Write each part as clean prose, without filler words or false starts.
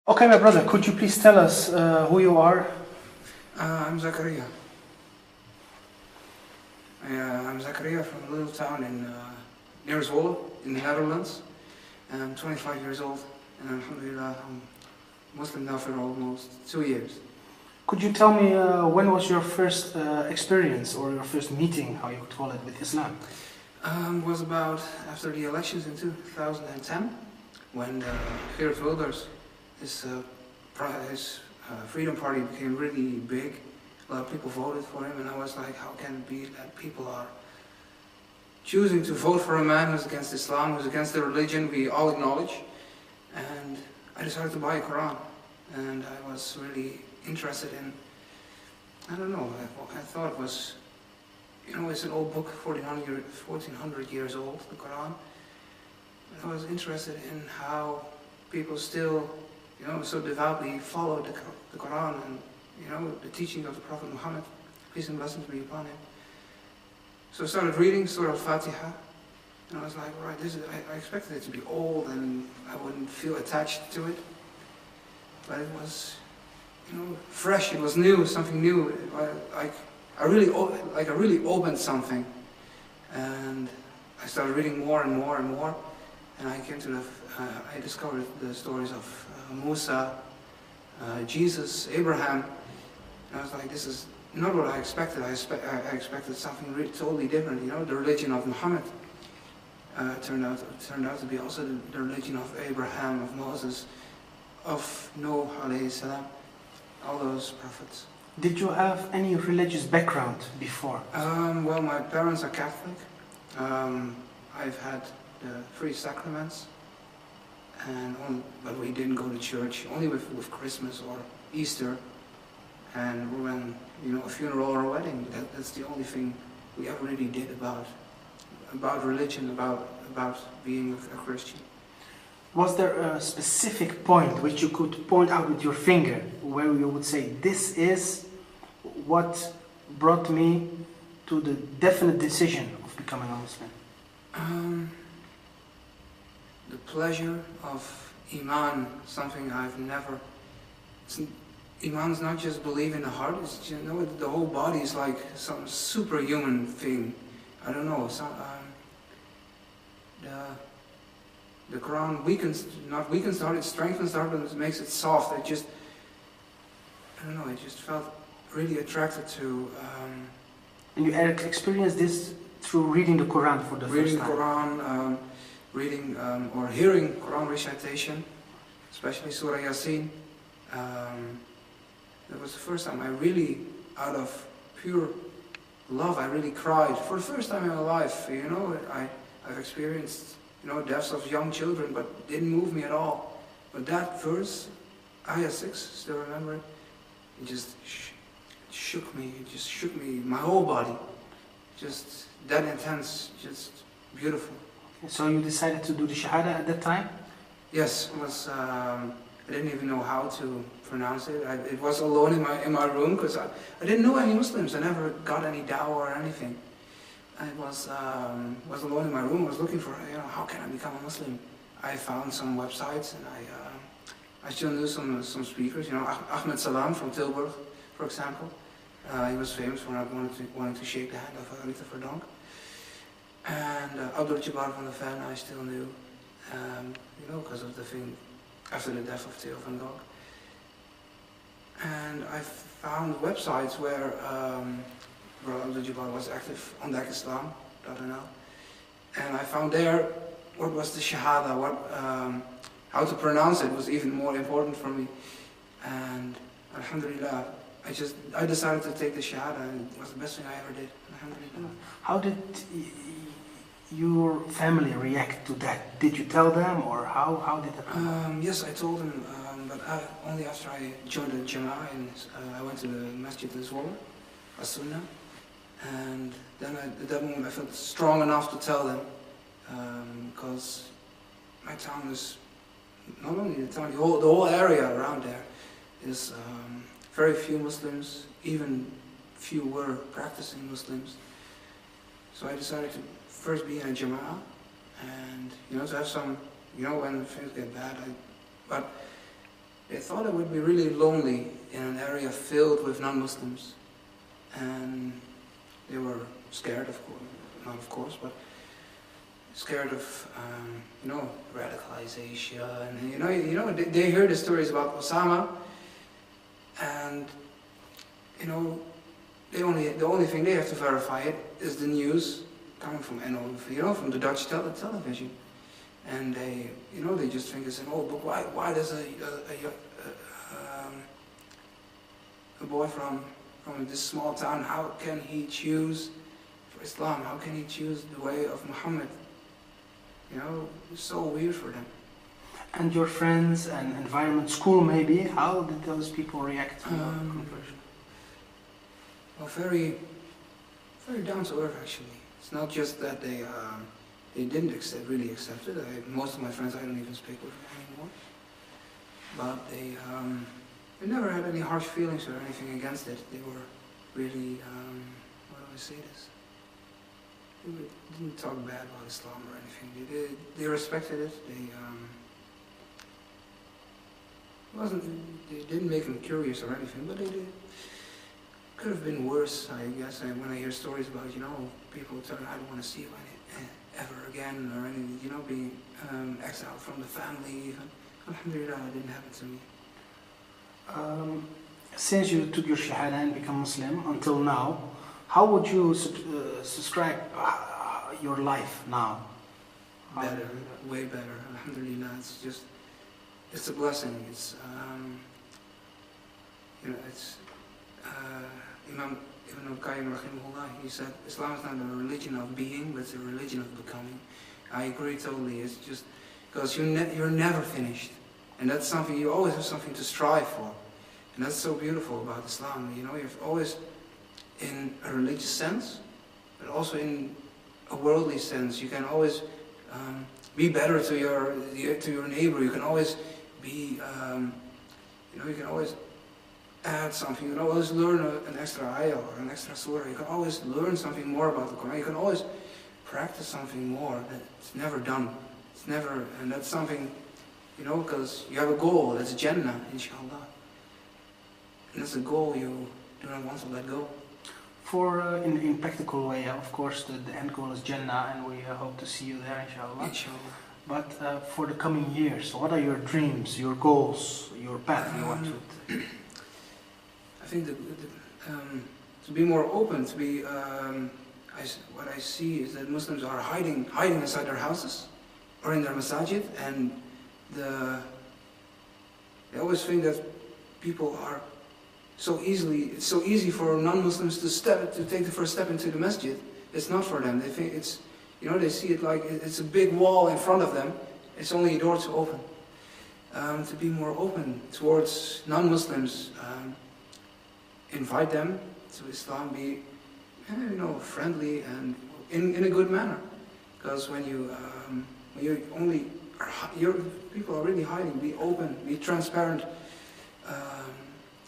Okay, my brother, could you please tell us who you are? I'm Zakariyya. I'm Zakariyya from a little town near Zwolle in the Netherlands. I'm 25 years old and alhamdulillah I'm Muslim now for almost 2 years. Could you tell me when was your first experience or your first meeting, how you would call it, with Islam? Was about after the elections in 2010 when Geert Wilders, his Freedom Party became really big. A lot of people voted for him and I was like, how can it be that people are choosing to vote for a man who's against Islam, who's against the religion we all acknowledge? And I decided to buy a Quran and I was really interested in, I don't know, I thought it was, you know, it's an old book, 1400 years old, the Quran. I was interested in how people still, you know, so devoutly followed the Quran and, you know, the teaching of the Prophet Muhammad, peace and blessings be upon him. So I started reading Surah Al-Fatiha, and I was like, right, I expected it to be old and I wouldn't feel attached to it. But it was, you know, fresh, it was new, something new. I really opened something. And I started reading more and more and more. And I came to I discovered the stories of Musa, Jesus, Abraham. And I was like, this is not what I expected. I expected something really totally different. You know, the religion of Muhammad turned out to be also the religion of Abraham, of Moses, of Noah alayhi salam, all those prophets. Did you have any religious background before? Well, my parents are Catholic. I've had the 3 sacraments, but we didn't go to church, only with Christmas or Easter, and when, you know, a funeral or a wedding. That's the only thing we ever really did about religion, about being a Christian. Was there a specific point which you could point out with your finger, where you would say, this is what brought me to the definite decision of becoming a Muslim? The pleasure of Iman, something I've never... Iman is not just believe in the heart, it's, you know, the whole body is like some superhuman thing. I don't know, the Quran weakens the heart, it strengthens the heart, but it makes it soft. It just, I don't know, I just felt really attracted to... And you experienced this through reading the Quran for the first time? Reading the Quran, reading or hearing Quran recitation, especially Surah Yasin. That was the first time I really, out of pure love, I really cried. For the first time in my life, you know, I've experienced, you know, deaths of young children, but it didn't move me at all. But that verse, Ayah 6, still remember it? It just shook me, my whole body. Just that intense, just beautiful. So you decided to do the Shahada at that time? Yes, it was, I didn't even know how to pronounce it. It was alone in my room because I didn't know any Muslims. I never got any dawah or anything. I was alone in my room. I was looking for, you know, how can I become a Muslim? I found some websites and I still knew some speakers. You know, Ahmed Salam from Tilburg, for example. He was famous for not wanting to shake the hand of Rita Verdonk. And Abdul Jabbar van der Ven I still knew, you know, because of the thing after the death of Theo van Gogh. And I found websites where Abdul Jabbar was active on Islam.nl, and I found there what was the Shahada, how to pronounce it was even more important for me. And alhamdulillah, I decided to take the Shahada, and it was the best thing I ever did. Alhamdulillah. How did your family react to that? Did you tell them, or how did that happen? Yes, I told them, but only after I joined the Jama'ah, and I went to the Masjid in Zwolle, As-Sunnah, and then at that moment I felt strong enough to tell them, because my town is, not only the town, the whole area around there is very few Muslims, even few were practicing Muslims. So I decided to first be in a Jama'ah, and, you know, to have some, you know, when things get bad, but they thought it would be really lonely in an area filled with non-Muslims, and they were scared, of course, not of course, but scared of radicalization. And they heard the stories about Osama, and the only thing they have to verify it is the news coming from from the Dutch television, and they just think it's an old book. Why does a boy from this small town, how can he choose for Islam? How can he choose the way of Muhammad? It's so weird for them. And your friends and environment, school maybe, how did those people react to your conversion? Well, very, very down to earth actually. It's not just that they didn't really accept it. Most of my friends I don't even speak with anymore. But they never had any harsh feelings or anything against it. They were really, how do I say this? They didn't talk bad about Islam or anything. They respected it. They didn't make them curious or anything, but they did. Could have been worse, I guess. When I hear stories about, people telling, I don't want to see you ever again, or anything, being exiled from the family even. Alhamdulillah, it didn't happen to me. Since you took your Shahada and become Muslim until now, how would you describe your life now? Better, way better. Alhamdulillah, it's a blessing. It's, Imam Ibn al-Qayyim rahimahullah, he said, Islam is not a religion of being, but it's a religion of becoming. I agree totally. It's just because you're never finished, and that's something you always have something to strive for, and that's so beautiful about Islam. You're always in a religious sense, but also in a worldly sense. You can always be better to your neighbor. You can always be, you can always add something. You can always learn an extra ayah or an extra surah. You can always learn something more about the Quran. You can always practice something more that's never done. It's never, and that's something, because you have a goal. That's Jannah, inshallah. And that's a goal you do not want to let go. For in practical way, of course, the end goal is Jannah, and we hope to see you there, inshallah. Inshallah. But for the coming years, what are your dreams, your goals, your path you want to? I think to be more open, to be what I see is that Muslims are hiding inside their houses or in their masajid, and they always think that people are it's so easy for non-Muslims to take the first step into the masjid. It's not for them. They think it's, they see it like it's a big wall in front of them. It's only a door to open. To be more open towards non-Muslims, invite them to Islam, be, friendly and in a good manner. Because when people are really hiding, be open, be transparent.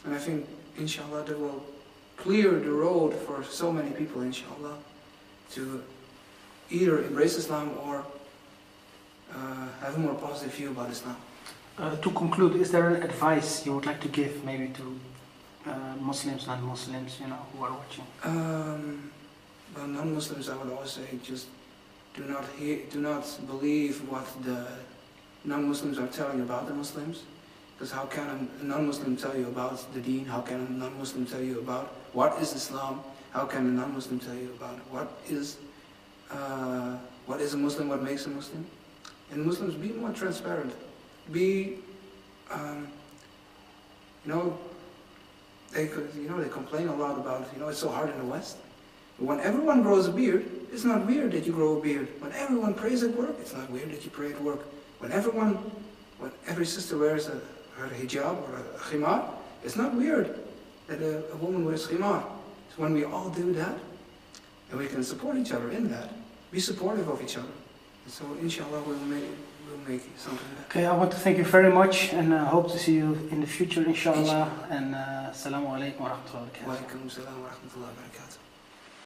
And I think, inshallah, that will clear the road for so many people, inshallah, to either embrace Islam or have a more positive view about Islam. To conclude, is there an advice you would like to give maybe to Muslims, non-Muslims, who are watching? Well, non-Muslims, I would always say, just do not believe what the non-Muslims are telling about the Muslims. Because how can a non-Muslim tell you about the deen? How can a non-Muslim tell you about what is Islam? How can a non-Muslim tell you about what is a Muslim, what makes a Muslim? And Muslims, be more transparent. Be, they complain a lot about, it's so hard in the West. But when everyone grows a beard, it's not weird that you grow a beard. When everyone prays at work, it's not weird that you pray at work. When every sister wears her hijab or a khimar, it's not weird that a woman wears khimar. So when we all do that, and we can support each other in that, be supportive of each other. And so inshallah we'll make something better. Okay, I want to thank you very much, and hope to see you in the future, inshallah. And assalamu alaikum wa rahmatullahi wa barakatuh. Wa alaikum salam wa rahmatullahi wa barakatuh.